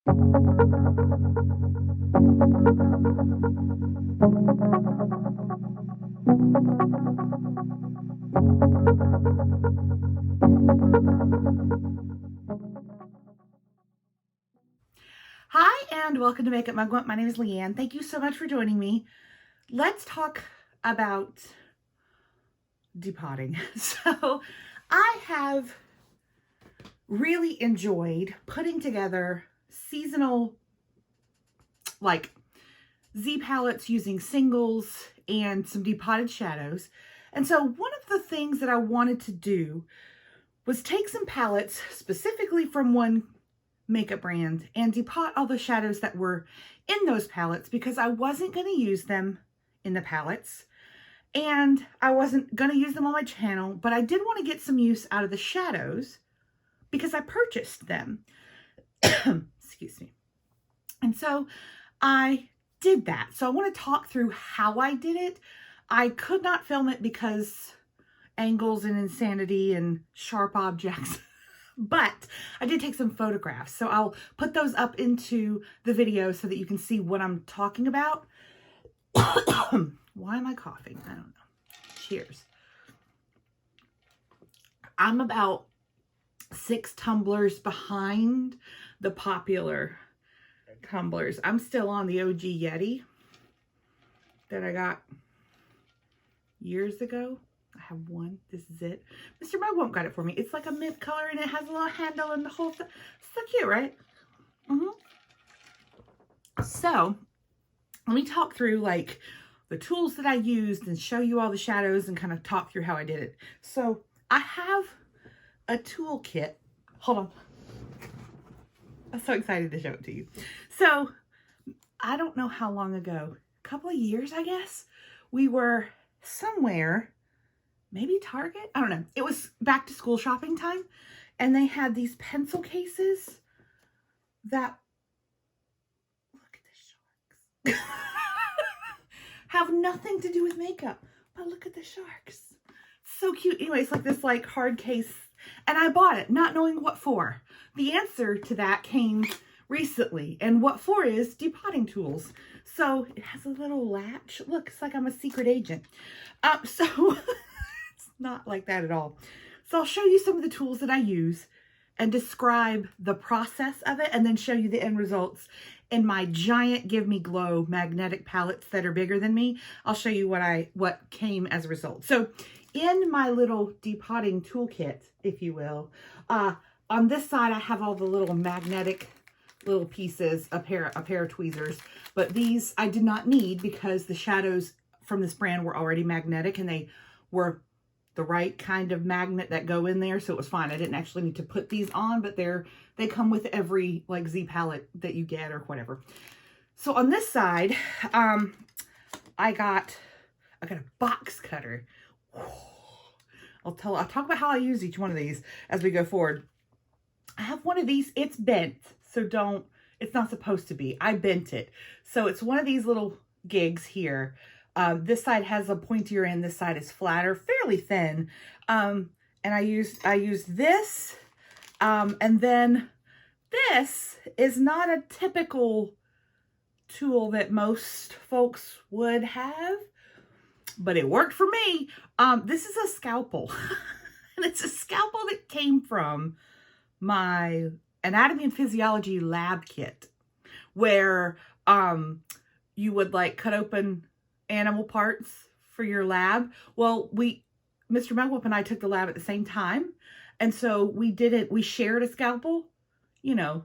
Hi, and welcome to Makeup Mugwump. My name is Leanne. Thank you so much for joining me. Let's talk about depotting. So I have really enjoyed putting together seasonal like Z palettes using singles and some depotted shadows. And so one of the things that I wanted to do was take some palettes specifically from one makeup brand and depot all the shadows that were in those palettes, because I wasn't going to use them in the palettes and I wasn't going to use them on my channel, but I did want to get some use out of the shadows because I purchased them. Excuse me. And so I did that. So I want to talk through how I did it. I could not film it because angles and insanity and sharp objects. But I did take some photographs, so I'll put those up into the video so that you can see what I'm talking about. Why am I coughing? I don't know. Cheers. I'm about 6 tumblers behind the popular tumblers. I'm still on the OG Yeti that I got years ago. I have one. This is it. Mr. Mugwump got it for me. It's like a mint color and it has a little handle and the whole thing. So cute, right? So let me talk through like the tools that I used and show you all the shadows and kind of talk through how I did it. So I have a toolkit. Hold on. I'm so excited to show it to you. So I don't know how long ago, a couple of years, I guess, we were somewhere, maybe Target? I don't know. It was back to school shopping time. And they had these pencil cases that, look at the sharks, have nothing to do with makeup. But look at the sharks. So cute. Anyway, it's like this like hard case. And I bought it, not knowing what for. The answer to that came recently. And what for is depotting tools. So it has a little latch. Look, it's like I'm a secret agent. So not like that at all. So I'll show you some of the tools that I use and describe the process of it, and then show you the end results in my giant Give Me Glow magnetic palettes that are bigger than me. I'll show you what came as a result. So in my little depotting toolkit, if you will, on this side I have all the little magnetic little pieces, a pair of tweezers, but these I did not need because the shadows from this brand were already magnetic and they were the right kind of magnet that go in there, so it was fine. I didn't actually need to put these on, but they come with every like Z palette that you get or whatever. So on this side, I got a box cutter. I'll talk about how I use each one of these as we go forward. I have one of these. It's bent, so it's not supposed to be. I bent it. So it's one of these little gigs here. This side has a pointier end. This side is flatter, fairly thin. And I used this. And then this is not a typical tool that most folks would have, but it worked for me. This is a scalpel. And it's a scalpel that came from my anatomy and physiology lab kit, where you would like cut open animal parts for your lab. Well, Mr. Mugwump and I took the lab at the same time. And so we shared a scalpel, you know,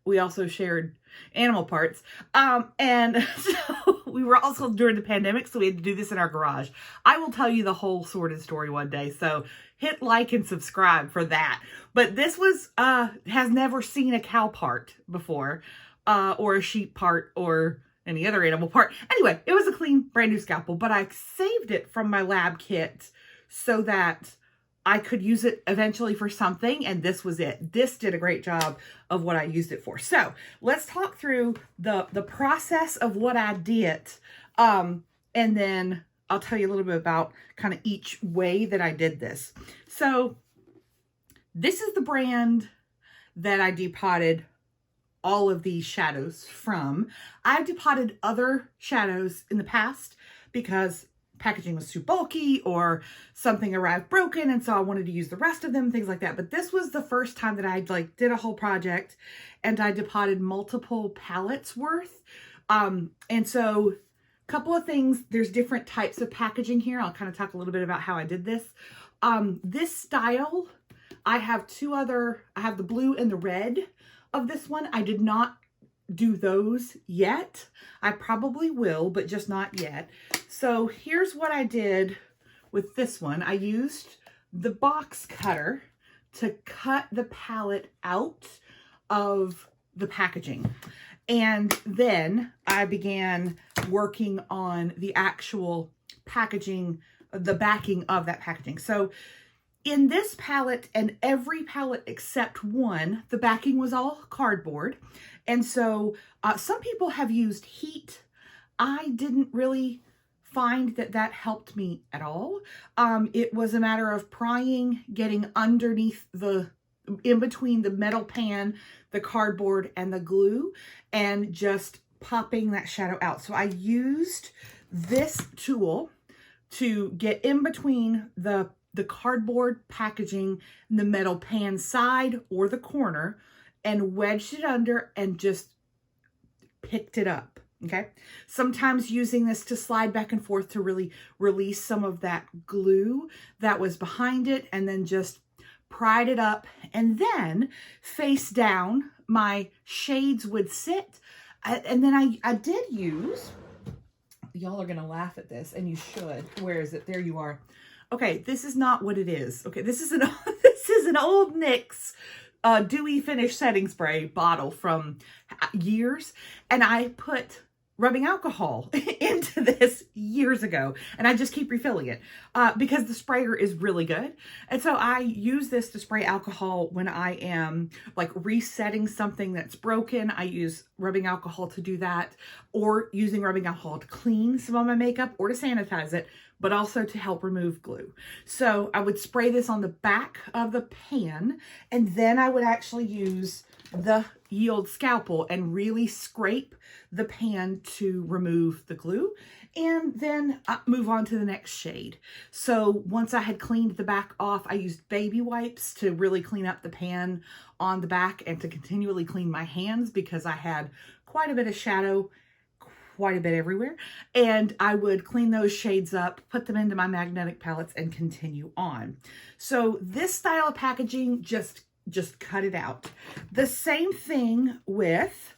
we also shared animal parts. And so we were also during the pandemic, so we had to do this in our garage. I will tell you the whole sordid story one day. So hit like and subscribe for that. But this has never seen a cow part before, or a sheep part, or any other animal part. Anyway, it was a clean, brand new scalpel, but I saved it from my lab kit so that I could use it eventually for something, and this was it. This did a great job of what I used it for. So let's talk through the process of what I did, and then I'll tell you a little bit about kind of each way that I did this. So this is the brand that I depotted all of these shadows from. I've depotted other shadows in the past because packaging was too bulky or something arrived broken, and so I wanted to use the rest of them, things like that. But this was the first time that I like did a whole project and I depotted multiple palettes worth. And so a couple of things, there's different types of packaging here. I'll kind of talk a little bit about how I did this. This style, I have I have the blue and the red of this one. I did not do those yet. I probably will, but just not yet. So here's what I did with this one. I used the box cutter to cut the palette out of the packaging. And then I began working on the actual packaging, the backing of that packaging. So in this palette and every palette except one, the backing was all cardboard. And so some people have used heat. I didn't really find that that helped me at all. It was a matter of prying, getting underneath in between the metal pan, the cardboard, and the glue, and just popping that shadow out. So I used this tool to get in between the cardboard packaging and the metal pan side or the corner and wedged it under and just picked it up. Okay. Sometimes using this to slide back and forth to really release some of that glue that was behind it, and then just pried it up, and then face down my shades would sit. And then I did use, y'all are going to laugh at this, and you should. Where is it? There you are. Okay, this is not what it is. Okay, this is an old NYX dewy finish setting spray bottle from years, and I put rubbing alcohol into this years ago, and I just keep refilling it because the sprayer is really good. And so I use this to spray alcohol when I am like resetting something that's broken. I use rubbing alcohol to do that, or using rubbing alcohol to clean some of my makeup or to sanitize it, but also to help remove glue. So I would spray this on the back of the pan, and then I would actually use the Yield scalpel and really scrape the pan to remove the glue, and then move on to the next shade. So once I had cleaned the back off, I used baby wipes to really clean up the pan on the back and to continually clean my hands because I had quite a bit of shadow, quite a bit everywhere. And I would clean those shades up, put them into my magnetic palettes, and continue on. So this style of packaging, just cut it out. The same thing with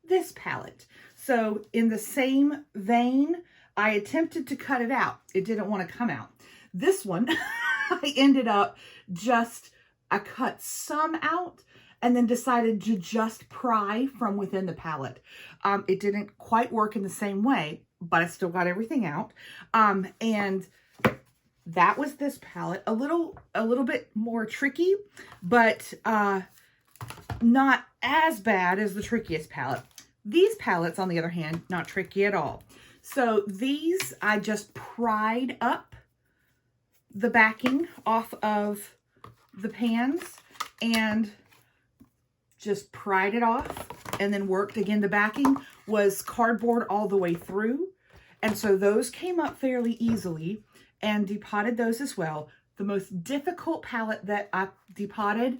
this palette. So in the same vein, I attempted to cut it out. It didn't want to come out. This one, I ended up I cut some out and then decided to just pry from within the palette. It didn't quite work in the same way, but I still got everything out. And that was this palette. A little bit more tricky, but not as bad as the trickiest palette. These palettes, on the other hand, not tricky at all. So these, I just pried up the backing off of the pans and just pried it off, and then worked again. The backing was cardboard all the way through, and so those came up fairly easily, and depotted those as well. The most difficult palette that I depotted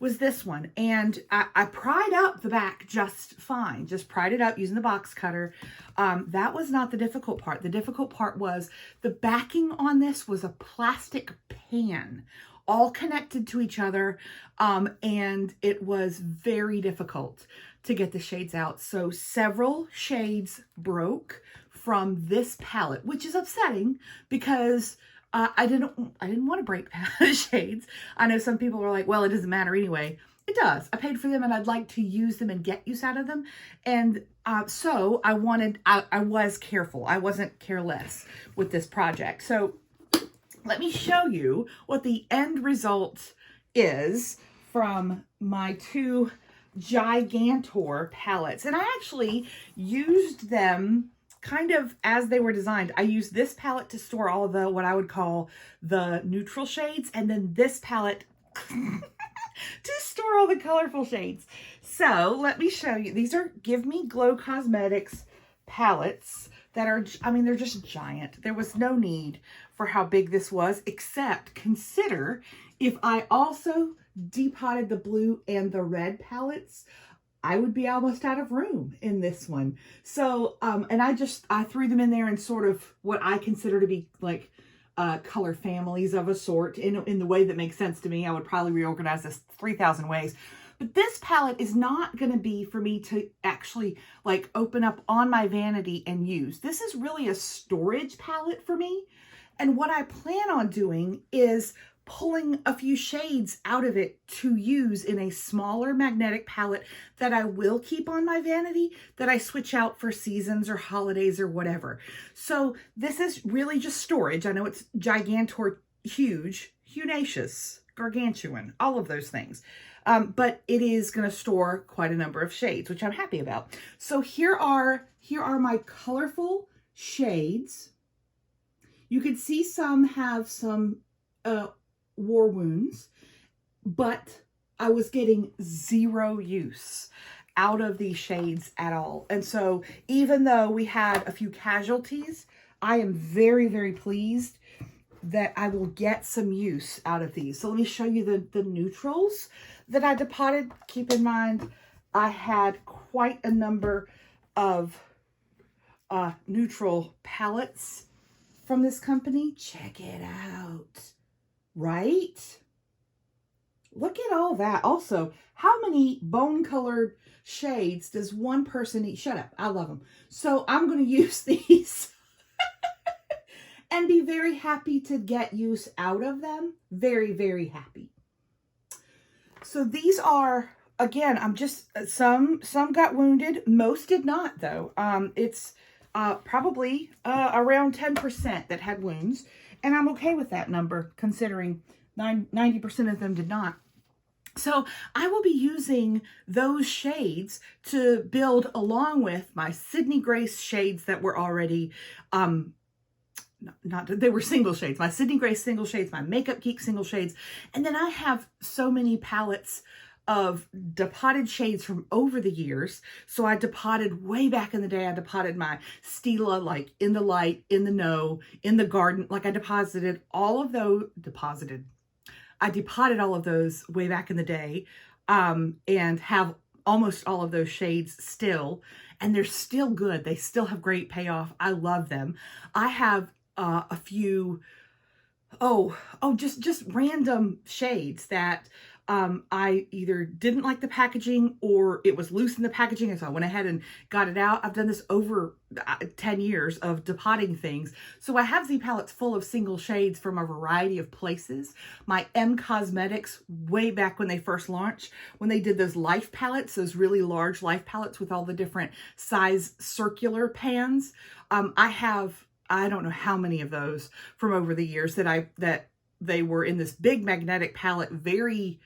was this one, and I pried up the back just fine, just pried it up using the box cutter. That was not the difficult part. The difficult part was the backing on this was a plastic pan, all connected to each other, and it was very difficult to get the shades out. So several shades broke from this palette, which is upsetting because I didn't want to break shades. I know some people are like, well, it doesn't matter anyway. It does. I paid for them and I'd like to use them and get use out of them. And so I was careful. I wasn't careless with this project. So let me show you what the end result is from my two Gigantor palettes. And I actually used them kind of as they were designed. I used this palette to store all of the, what I would call the neutral shades, and then this palette to store all the colorful shades. So let me show you. These are Give Me Glow Cosmetics palettes that are, I mean, they're just giant. There was no need for how big this was, except consider if I also depotted the blue and the red palettes, I would be almost out of room in this one. So, and I threw them in there in sort of what I consider to be like color families of a sort in the way that makes sense to me. I would probably reorganize this 3,000 ways. But this palette is not going to be for me to actually like open up on my vanity and use. This is really a storage palette for me. And what I plan on doing is pulling a few shades out of it to use in a smaller magnetic palette that I will keep on my vanity, that I switch out for seasons or holidays or whatever. So this is really just storage. I know it's gigantor, huge, hunacious, gargantuan, all of those things. But it is going to store quite a number of shades, which I'm happy about. So here are my colorful shades. You can see some have some war wounds, but I was getting zero use out of these shades at all. And so even though we had a few casualties, I am very, very pleased that I will get some use out of these. So let me show you the neutrals that I depotted. Keep in mind, I had quite a number of neutral palettes from this company. Check it out. Right? Look at all that. Also, how many bone-colored shades does one person need? Shut up. I love them. So I'm going to use these and be very happy to get use out of them. Very, very happy. So these are, again, I'm just, some got wounded. Most did not, though. It's probably around 10% that had wounds. And I'm okay with that number, considering 90% of them did not. So I will be using those shades to build along with my Sydney Grace shades that were already, they were single shades. My Sydney Grace single shades, my Makeup Geek single shades. And then I have so many palettes of depotted shades from over the years. So I depotted way back in the day. I depotted my Stila, like In the Light, In the Know, In the Garden. Like I deposited all of those, I depotted all of those way back in the day, and have almost all of those shades still, and they're still good. They still have great payoff. I love them. I have a few, just random shades that I either didn't like the packaging or it was loose in the packaging, and so I went ahead and got it out. I've done this over 10 years of depotting things. So I have Z palettes full of single shades from a variety of places. My M Cosmetics, way back when they first launched, when they did those life palettes, those really large life palettes with all the different size circular pans. I have, I don't know how many of those from over the years that they were in this big magnetic palette, very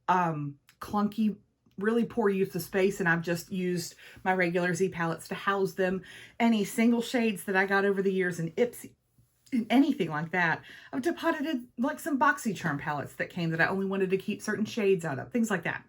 clunky, really poor use of space, and I've just used my regular Z palettes to house them. Any single shades that I got over the years in Ipsy, anything like that, I've deposited like some BoxyCharm palettes that came that I only wanted to keep certain shades out of, things like that.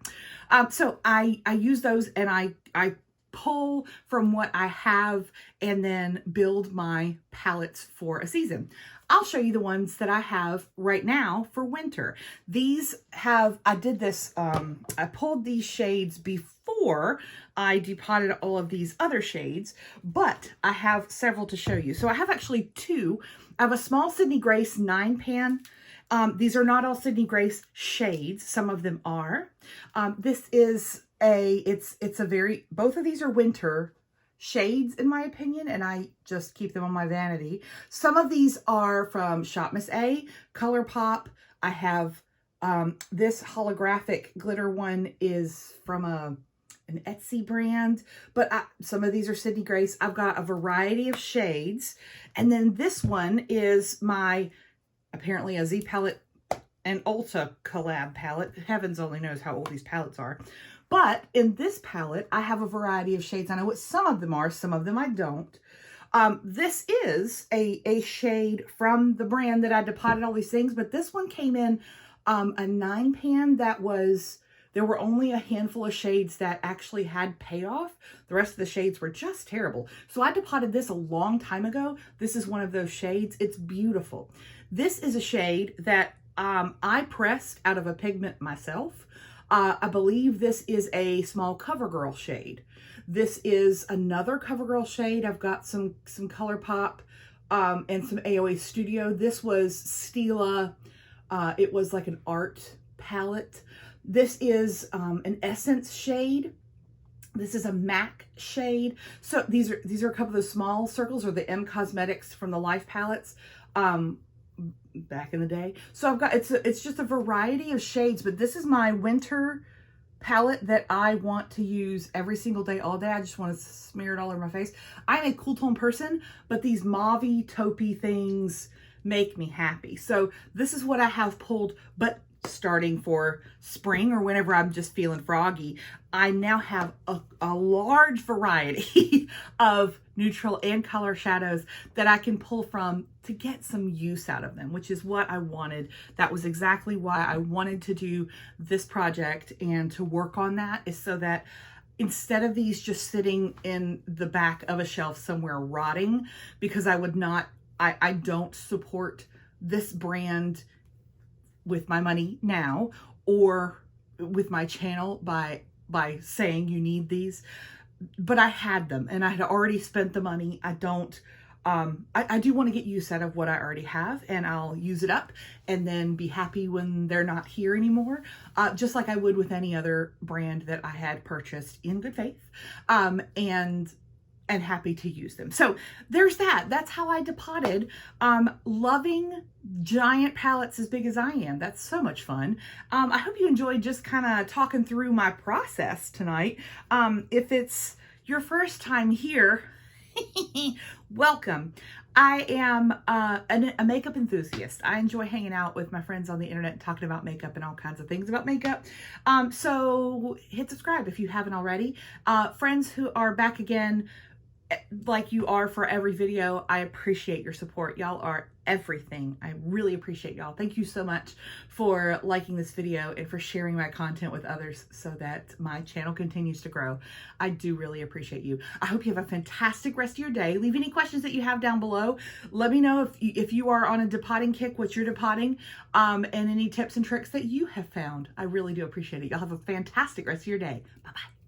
So I use those, and I pull from what I have and then build my palettes for a season. I'll show you the ones that I have right now for winter. These have, I did this, I pulled these shades before I depotted all of these other shades, but I have several to show you. So I have actually two. I have a small Sydney Grace 9-pan. These are not all Sydney Grace shades. Some of them are. This is it's a very, both of these are winter shades in my opinion, and I just keep them on my vanity. Some of these are from Shop Miss A, ColourPop. I have this holographic glitter one is from an Etsy brand, but some of these are Sydney Grace. I've got a variety of shades, and then this one is my apparently a Z palette and Ulta collab palette. Heavens only knows how old these palettes are. But in this palette, I have a variety of shades. I know what some of them are, some of them I don't. This is a shade from the brand that I depotted all these things, but this one came in a 9-pan that was There were only a handful of shades that actually had payoff. The rest of the shades were just terrible. So I depotted this a long time ago. This is one of those shades. It's beautiful. This is a shade that I pressed out of a pigment myself. I believe this is a small CoverGirl shade. This is another CoverGirl shade. I've got some ColourPop and some AOA Studio. This was Stila. It was like an art palette. This is an Essence shade. This is a MAC shade. So these are a couple of the small circles, or the M Cosmetics from the Life palettes back in the day. So I've got, it's just a variety of shades, but this is my winter palette that I want to use every single day, all day. I just want to smear it all over my face. I'm a cool tone person, but these mauvey, taupey things make me happy. So this is what I have pulled, but starting for spring or whenever I'm just feeling froggy, I now have a large variety of neutral and color shadows that I can pull from to get some use out of them, which is what I wanted. That was exactly why I wanted to do this project and to work on that, is so that instead of these just sitting in the back of a shelf somewhere rotting, because I would not, I don't support this brand with my money now, or with my channel by saying you need these, but I had them and I had already spent the money. I don't, I do want to get use out of what I already have, and I'll use it up and then be happy when they're not here anymore. Just like I would with any other brand that I had purchased in good faith, and happy to use them. So there's that. That's how I depotted. Loving giant palettes as big as I am. That's so much fun. I hope you enjoyed just kind of talking through my process tonight. If it's your first time here, welcome. I am a makeup enthusiast. I enjoy hanging out with my friends on the internet and talking about makeup and all kinds of things about makeup. So hit subscribe if you haven't already. Friends who are back again, like you are for every video, I appreciate your support. Y'all are everything. I really appreciate y'all. Thank you so much for liking this video and for sharing my content with others so that my channel continues to grow. I do really appreciate you. I hope you have a fantastic rest of your day. Leave any questions that you have down below. Let me know if you are on a depotting kick, what you're depotting, and any tips and tricks that you have found. I really do appreciate it. Y'all have a fantastic rest of your day. Bye-bye.